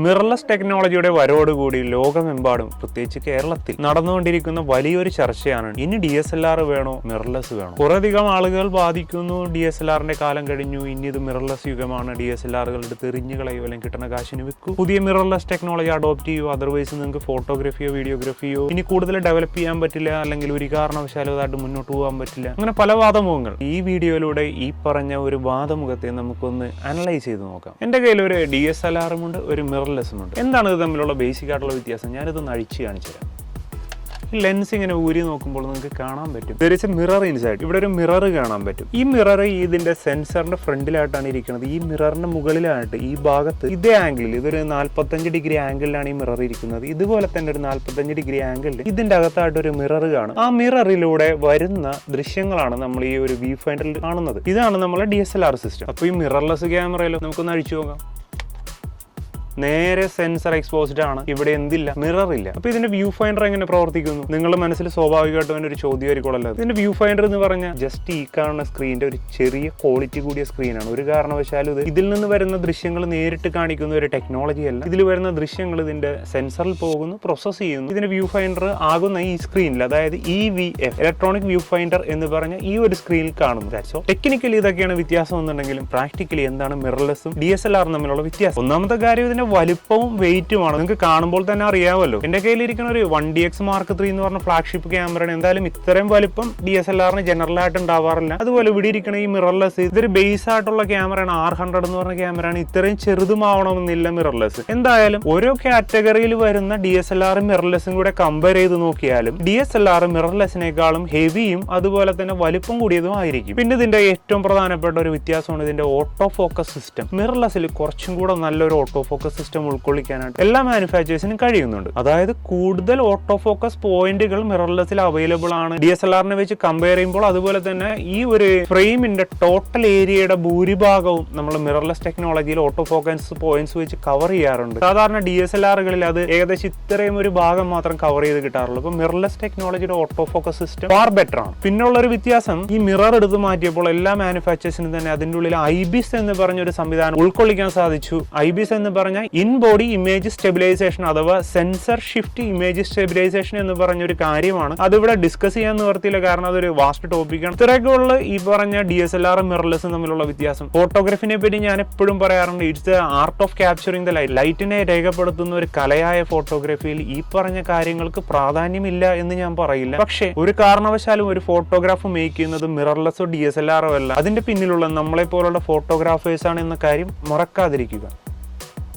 Mirrorless ടെക്നോളജിയുടെ വരവോടുകൂടി ലോകമെമ്പാടും പ്രത്യേകിച്ച് കേരളത്തിൽ നടന്നുകൊണ്ടിരിക്കുന്ന വലിയൊരു ചർച്ചയാണ് ഇനി DSLR വേണോ മിറർലെസ് വേണോ. കുറേയധികം ആളുകൾ ബാധിക്കുന്നു DSLRന്റെ കാലം കഴിഞ്ഞു, ഇനി ഇത് മിറർലെസ് യുഗമാണ്, DSLRകൾ എടുത്ത് എറിഞ്ഞു കളയോ അല്ലെങ്കിൽ കിട്ടുന്ന കാശിന് വിൽക്കൂ, പുതിയ മിറർലെസ് ടെക്നോളജി അഡോപ്റ്റ് ചെയ്യൂ, അതർവൈസ് നിങ്ങൾക്ക് ഫോട്ടോഗ്രാഫിയോ വീഡിയോഗ്രാഫിയോ ഇനി കൂടുതൽ ഡെവലപ്പ് ചെയ്യാൻ പറ്റില്ല, അല്ലെങ്കിൽ ഒരു കാരണവശാലും അതായിട്ട് മുന്നോട്ട് പോകാൻ പറ്റില്ല. അങ്ങനെ പല വാദമുഖങ്ങൾ. ഈ വീഡിയോയിലൂടെ ഈ പറഞ്ഞ ഒരു വാദമുഖത്തെ നമുക്കൊന്ന് അനലൈസ് ചെയ്ത് നോക്കാം. എന്റെ കയ്യിൽ ഒരു DSLR ഉണ്ട്, ഒരു മിറർലെസ്സുമുണ്ട്. എന്താണ് ഇത് തമ്മിലുള്ള ബേസിക് ആയിട്ടുള്ള വ്യത്യാസം? ഞാനിതൊന്ന് അഴിച്ച് കാണിച്ചു തരാം. ഈ ലെൻസ് ഇങ്ങനെ ഊരി നോക്കുമ്പോൾ നിങ്ങൾക്ക് കാണാൻ പറ്റും there is a mirror inside. ഇവിടെ ഒരു മിറർ കാണാൻ പറ്റും. ഈ മിറർ ഇതിന്റെ സെൻസറിന്റെ ഫ്രണ്ടിലായിട്ടാണ് ഇരിക്കുന്നത്. ഈ മിററിന്റെ മുകളിലായിട്ട് ഈ ഭാഗത്ത് ഇതേ ആംഗിളിൽ, ഇതൊരു 45 ഡിഗ്രി ആംഗിളിലാണ് ഈ മിറർ ഇരിക്കുന്നത്. ഇതുപോലെ തന്നെ ഒരു 45 ഡിഗ്രി ആംഗിളിൽ ഇതിന്റെ അകത്തായിട്ട് ഒരു മിറർ കാണും. ആ മിററിലൂടെ വരുന്ന ദൃശ്യങ്ങളാണ് നമ്മൾ ഈ ഒരു വ്യൂ ഫൈൻഡറിൽ കാണുന്നത്. ഇതാണ് നമ്മളെ DSLR സിസ്റ്റം. അപ്പോൾ ഈ മിറർലെസ് ക്യാമറയിൽ നമുക്കൊന്ന് അഴിച്ചു നോക്കാം. നേരെ സെൻസർ എക്സ്പോസ്ഡ് ആണ്, ഇവിടെ എന്തില്ല, മിറർ ഇല്ല. അപ്പൊ ഇതിന്റെ വ്യൂ ഫൈൻഡർ എങ്ങനെ പ്രവർത്തിക്കുന്നു? നിങ്ങളുടെ മനസ്സിൽ സ്വാഭാവികമായിട്ടും ഒരു ചോദ്യമായിരിക്കുമല്ലോ. ഇതിന്റെ വ്യൂ ഫൈൻഡർ എന്ന് പറഞ്ഞാൽ ജസ്റ്റ് ഈ കാണുന്ന സ്ക്രീനിന്റെ ഒരു ചെറിയ ക്വാളിറ്റി കൂടിയ സ്ക്രീനാണ്. ഒരു കാരണവശാലും ഇതിൽ നിന്ന് വരുന്ന ദൃശ്യങ്ങൾ നേരിട്ട് കാണിക്കുന്ന ഒരു ടെക്നോളജി അല്ല. ഇതിൽ വരുന്ന ദൃശ്യങ്ങൾ ഇതിന്റെ സെൻസറിൽ പോകുന്നു, പ്രോസസ് ചെയ്യുന്നു. ഇതിന്റെ വ്യൂ ഫൈൻഡർ ആകുന്ന ഈ സ്ക്രീനിൽ, അതായത് EVF ഇലക്ട്രോണിക് വ്യൂ ഫൈൻഡർ എന്ന് പറഞ്ഞ ഈ ഒരു സ്ക്രീനിൽ കാണുന്നു. സോ ടെക്നിക്കലി ഇതൊക്കെയാണ് വ്യത്യാസം എന്നുണ്ടെങ്കിലും പ്രാക്ടിക്കലി എന്താണ് മിറർലെസ്സും DSLR തമ്മിലുള്ള വ്യത്യാസം? ഒന്നാമത്തെ കാര്യം ഇതിന്റെ വലിപ്പവും വെയിറ്റുമാണ്. നിങ്ങൾക്ക് കാണുമ്പോൾ തന്നെ അറിയാമല്ലോ. എന്റെ കയ്യിലിരിക്കുന്ന ഒരു 1DX Mark III എന്ന് പറഞ്ഞ ഫ്ലാഗ്ഷിപ്പ് ക്യാമറയാണ്. എന്തായാലും ഇത്രയും വലിപ്പം DSLRന് ജനറൽ ആയിട്ട് ഉണ്ടാവാറില്ല. അതുപോലെ ഇവിടെ ഇരിക്കുന്ന ഈ മിറർലെസ് ഇതൊരു ബേസ് ആയിട്ടുള്ള ക്യാമറയാണ്. R100 എന്ന് പറഞ്ഞ ക്യാമറയാണ്. ഇത്രയും ചെറുതുമാവണമെന്നില്ല മിറർലെസ്. എന്തായാലും ഓരോ കാറ്റഗറിയിൽ വരുന്ന DSLR മിറർലെസ്സും കൂടെ കമ്പയർ ചെയ്ത് നോക്കിയാലും DSLR മിറർലെസ്സിനേക്കാളും ഹെവിയും അതുപോലെ തന്നെ വലിപ്പം കൂടിയതും ആയിരിക്കും. പിന്നെ ഇതിന്റെ ഏറ്റവും പ്രധാനപ്പെട്ട ഒരു വ്യത്യാസമാണ് ഇതിന്റെ ഓട്ടോ ഫോക്കസ് സിസ്റ്റം. മിറർലെസ്സിൽ കുറച്ചും കൂടെ നല്ലൊരു ഓട്ടോ ഫോക്കസ് സിസ്റ്റം ഉൾക്കൊള്ളിക്കാനായിട്ട് എല്ലാ മാനുഫാക്ചേഴ്സിനും കഴിയുന്നുണ്ട്. അതായത് കൂടുതൽ ഓട്ടോ ഫോക്കസ് പോയിന്റുകൾ മിറർലെസ്സിൽ അവൈലബിൾ ആണ് DSLRനെ വെച്ച് കമ്പയർ ചെയ്യുമ്പോൾ. അതുപോലെ തന്നെ ഈ ഒരു ഫ്രെയിമിന്റെ ടോട്ടൽ ഏരിയയുടെ ഭൂരിഭാഗവും നമ്മൾ മിറർലെസ് ടെക്നോളജിയിൽ ഓട്ടോ ഫോക്കസ് പോയിന്റ്സ് വെച്ച് കവർ ചെയ്യാറുണ്ട്. സാധാരണ DSLRകളിൽ അത് ഏകദേശം ഇത്രയും ഒരു ഭാഗം മാത്രം കവർ ചെയ്ത് കിട്ടാറുള്ളൂ. അപ്പൊ മിറർലെസ് ടെക്നോളജിയുടെ auto focus system far better ആണ്. പിന്നുള്ള ഒരു വ്യത്യാസം, ഈ മിറർ എടുത്ത് മാറ്റിയപ്പോൾ എല്ലാ മാനുഫാക്ചേഴ്സിനും തന്നെ അതിന്റെ ഉള്ളിൽ IBIS എന്ന് പറഞ്ഞൊരു സംവിധാനം ഉൾക്കൊള്ളിക്കാൻ സാധിച്ചു. IBIS എന്ന് പറഞ്ഞാൽ ഇൻ ബോഡി ഇമേജ് സ്റ്റെബിലൈസേഷൻ അഥവാ സെൻസർ ഷിഫ്റ്റ് ഇമേജ് സ്റ്റെബിലൈസേഷൻ എന്ന് പറഞ്ഞൊരു കാര്യമാണ്. അതിവിടെ ഡിസ്കസ് ചെയ്യാൻ നിവർത്തിയില്ല, കാരണം അതൊരു വാസ്റ്റ് ടോപ്പിക്കാണ്. ഇത്രയൊക്കെയുള്ള ഈ പറഞ്ഞ DSLR മിറർലെസ്സും തമ്മിലുള്ള വ്യത്യാസം. ഫോട്ടോഗ്രാഫിനെ പറ്റി ഞാൻ എപ്പോഴും പറയാറുണ്ട്, it's the art of capturing the light. ലൈറ്റിനെ രേഖപ്പെടുത്തുന്ന ഒരു കലയായ ഫോട്ടോഗ്രാഫിയിൽ ഈ പറഞ്ഞ കാര്യങ്ങൾക്ക് പ്രാധാന്യമില്ല എന്ന് ഞാൻ പറയില്ല. പക്ഷേ ഒരു കാരണവശാലും ഒരു ഫോട്ടോഗ്രാഫ് മേക്ക് ചെയ്യുന്നത് മിറർലെസ്സോ DSLRോ അല്ല. അതിന്റെ പിന്നിലുള്ള നമ്മളെ പോലുള്ള ഫോട്ടോഗ്രാഫേഴ്സാണ് എന്ന കാര്യം മറക്കാതിരിക്കുക.